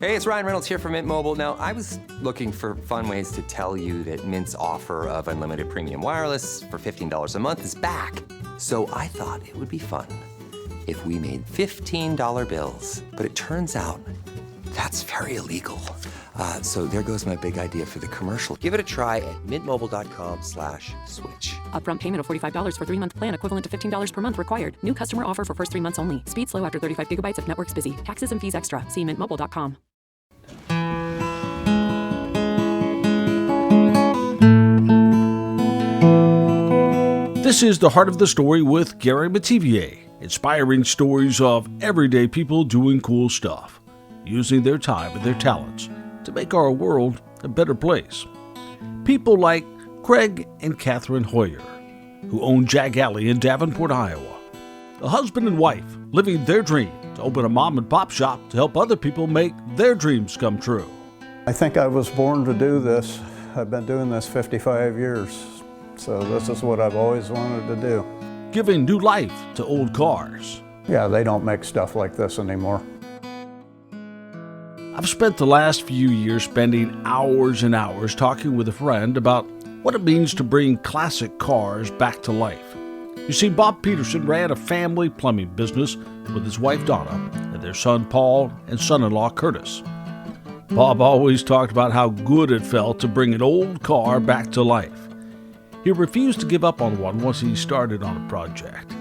Hey, it's Ryan Reynolds here from Mint Mobile. Now, I was looking for fun ways to tell you that Mint's offer of unlimited premium wireless for $15 a month is back. So I thought it would be fun if we made $15 bills. But it turns out that's very illegal. So there goes my big idea for the commercial. Give it a try at mintmobile.com/switch. Upfront payment of $45 for 3-month plan equivalent to $15 per month required. New customer offer for first 3 months only. Speed slow after 35 gigabytes if network's busy. Taxes and fees extra. See mintmobile.com. This is The Heart of the Story with Gary Mativier, inspiring stories of everyday people doing cool stuff, using their time and their talents to make our world a better place. People like Craig and Catherine Hoyer, who own Jag Alley in Davenport, Iowa. A husband and wife living their dream to open a mom and pop shop to help other people make their dreams come true. I think I was born to do this. I've been doing this 55 years, so this is what I've always wanted to do. Giving new life to old cars. Yeah, they don't make stuff like this anymore. I've spent the last few years spending hours and hours talking with a friend about what it means to bring classic cars back to life. You see, Bob Peterson ran a family plumbing business with his wife Donna and their son Paul and son-in-law Curtis. Bob always talked about how good it felt to bring an old car back to life. He refused to give up on one once he started on a project.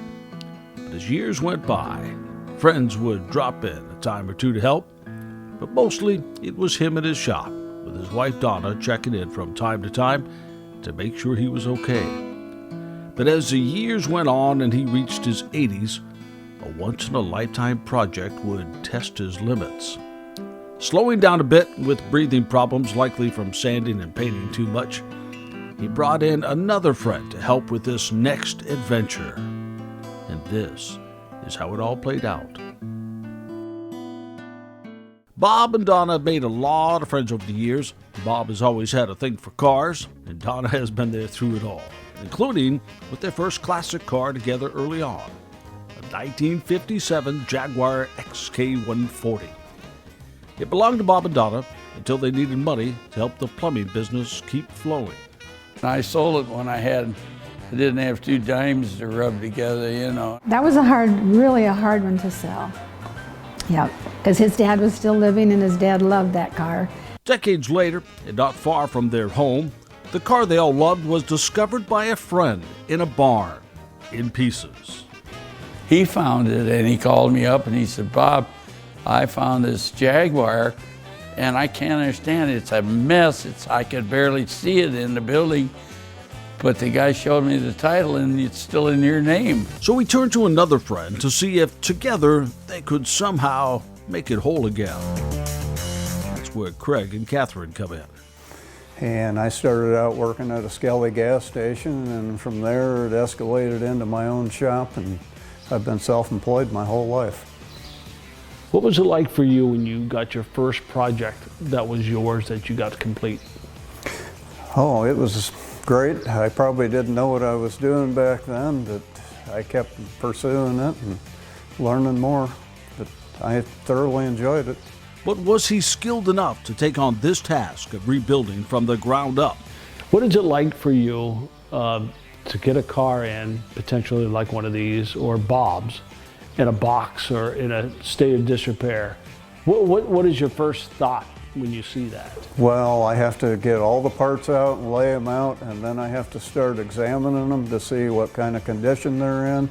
But as years went by, friends would drop in a time or two to help, but mostly it was him at his shop, with his wife Donna checking in from time to time to make sure he was okay. But as the years went on and he reached his 80s, a once-in-a-lifetime project would test his limits. Slowing down a bit with breathing problems likely from sanding and painting too much, he brought in another friend to help with this next adventure. And this is how it all played out. Bob and Donna have made a lot of friends over the years. Bob has always had a thing for cars, and Donna has been there through it all, including with their first classic car together early on, a 1957 Jaguar XK140. It belonged to Bob and Donna until they needed money to help the plumbing business keep flowing. I sold it when I didn't have 2 dimes to rub together, you know. That was really a hard one to sell. Yeah, because his dad was still living and his dad loved that car. Decades later, and not far from their home, the car they all loved was discovered by a friend in a barn, in pieces. He found it and he called me up and he said, "Bob, I found this Jaguar and I can't understand it. It's a mess. I could barely see it in the building. But the guy showed me the title and it's still in your name." So we turned to another friend to see if together they could somehow make it whole again. That's where Craig and Catherine come in. And I started out working at a Skelly gas station, and from there it escalated into my own shop, and I've been self-employed my whole life. What was it like for you when you got your first project that was yours that you got to complete? Oh, it was great. I probably didn't know what I was doing back then, but I kept pursuing it and learning more. But I thoroughly enjoyed it. But was he skilled enough to take on this task of rebuilding from the ground up? What is it like for you to get a car in, potentially like one of these, or Bob's, in a box or in a state of disrepair? What is your first thought when you see that? Well, I have to get all the parts out and lay them out, and then I have to start examining them to see what kind of condition they're in.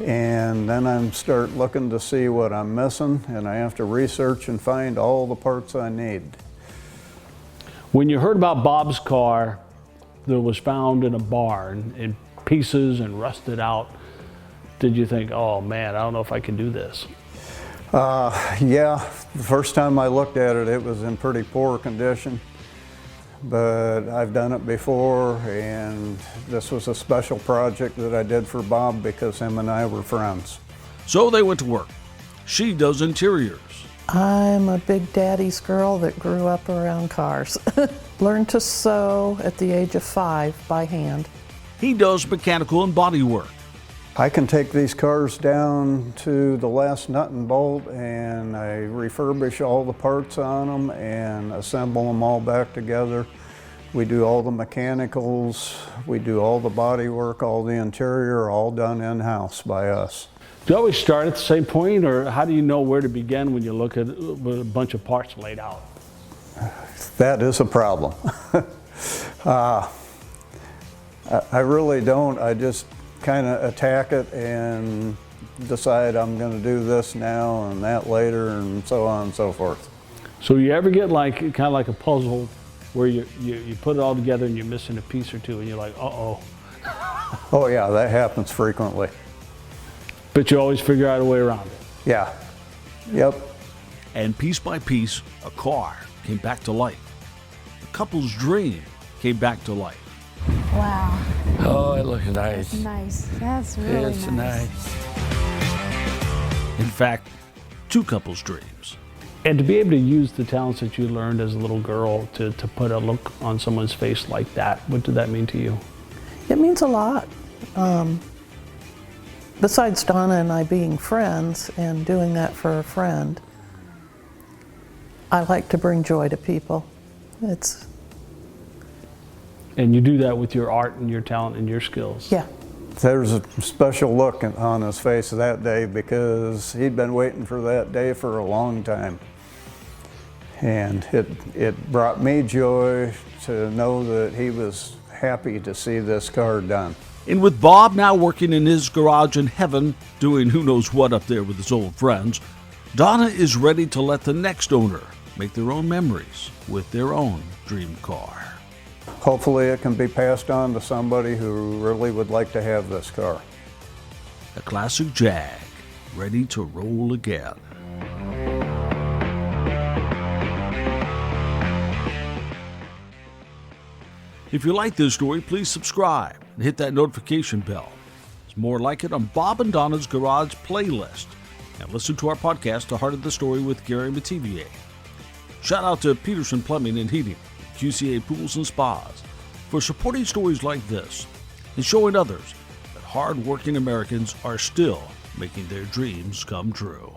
And then I start looking to see what I'm missing, and I have to research and find all the parts I need. When you heard about Bob's car that was found in a barn in pieces and rusted out, did you think, oh man, I don't know if I can do this? Yeah, the first time I looked at it, it was in pretty poor condition. But I've done it before, and this was a special project that I did for Bob because him and I were friends. So they went to work. She does interiors. I'm a big daddy's girl that grew up around cars. Learned to sew at the age of 5 by hand. He does mechanical and body work. I can take these cars down to the last nut and bolt, and I refurbish all the parts on them and assemble them all back together. We do all the mechanicals, we do all the body work, all the interior, all done in-house by us. Do you always start at the same point, or how do you know where to begin when you look at a bunch of parts laid out? That is a problem. I really don't. I just kind of attack it and decide I'm going to do this now and that later and so on and so forth. So you ever get like kind of like a puzzle where you put it all together and you're missing a piece or two and you're like, uh-oh. Oh yeah, that happens frequently. But you always figure out a way around it. Yeah. Yep. And piece by piece, a car came back to life. The couple's dream came back to life. Wow. Oh, it looks nice. Nice. That's really It's nice. In fact, two couples' dreams. And to be able to use the talents that you learned as a little girl to put a look on someone's face like that, what did that mean to you? It means a lot. Besides Donna and I being friends and doing that for a friend, I like to bring joy to people. And you do that with your art and your talent and your skills. Yeah. There's a special look on his face that day because he'd been waiting for that day for a long time. And it brought me joy to know that he was happy to see this car done. And with Bob now working in his garage in heaven, doing who knows what up there with his old friends, Donna is ready to let the next owner make their own memories with their own dream car. Hopefully it can be passed on to somebody who really would like to have this car. A classic Jag, ready to roll again. If you like this story, please subscribe and hit that notification bell. There's more like it on Bob and Donna's Garage playlist. And listen to our podcast, The Heart of the Story with Gary Mativier. Shout out to Peterson Plumbing and Heating, QCA Pools and Spas, for supporting stories like this and showing others that hard-working Americans are still making their dreams come true.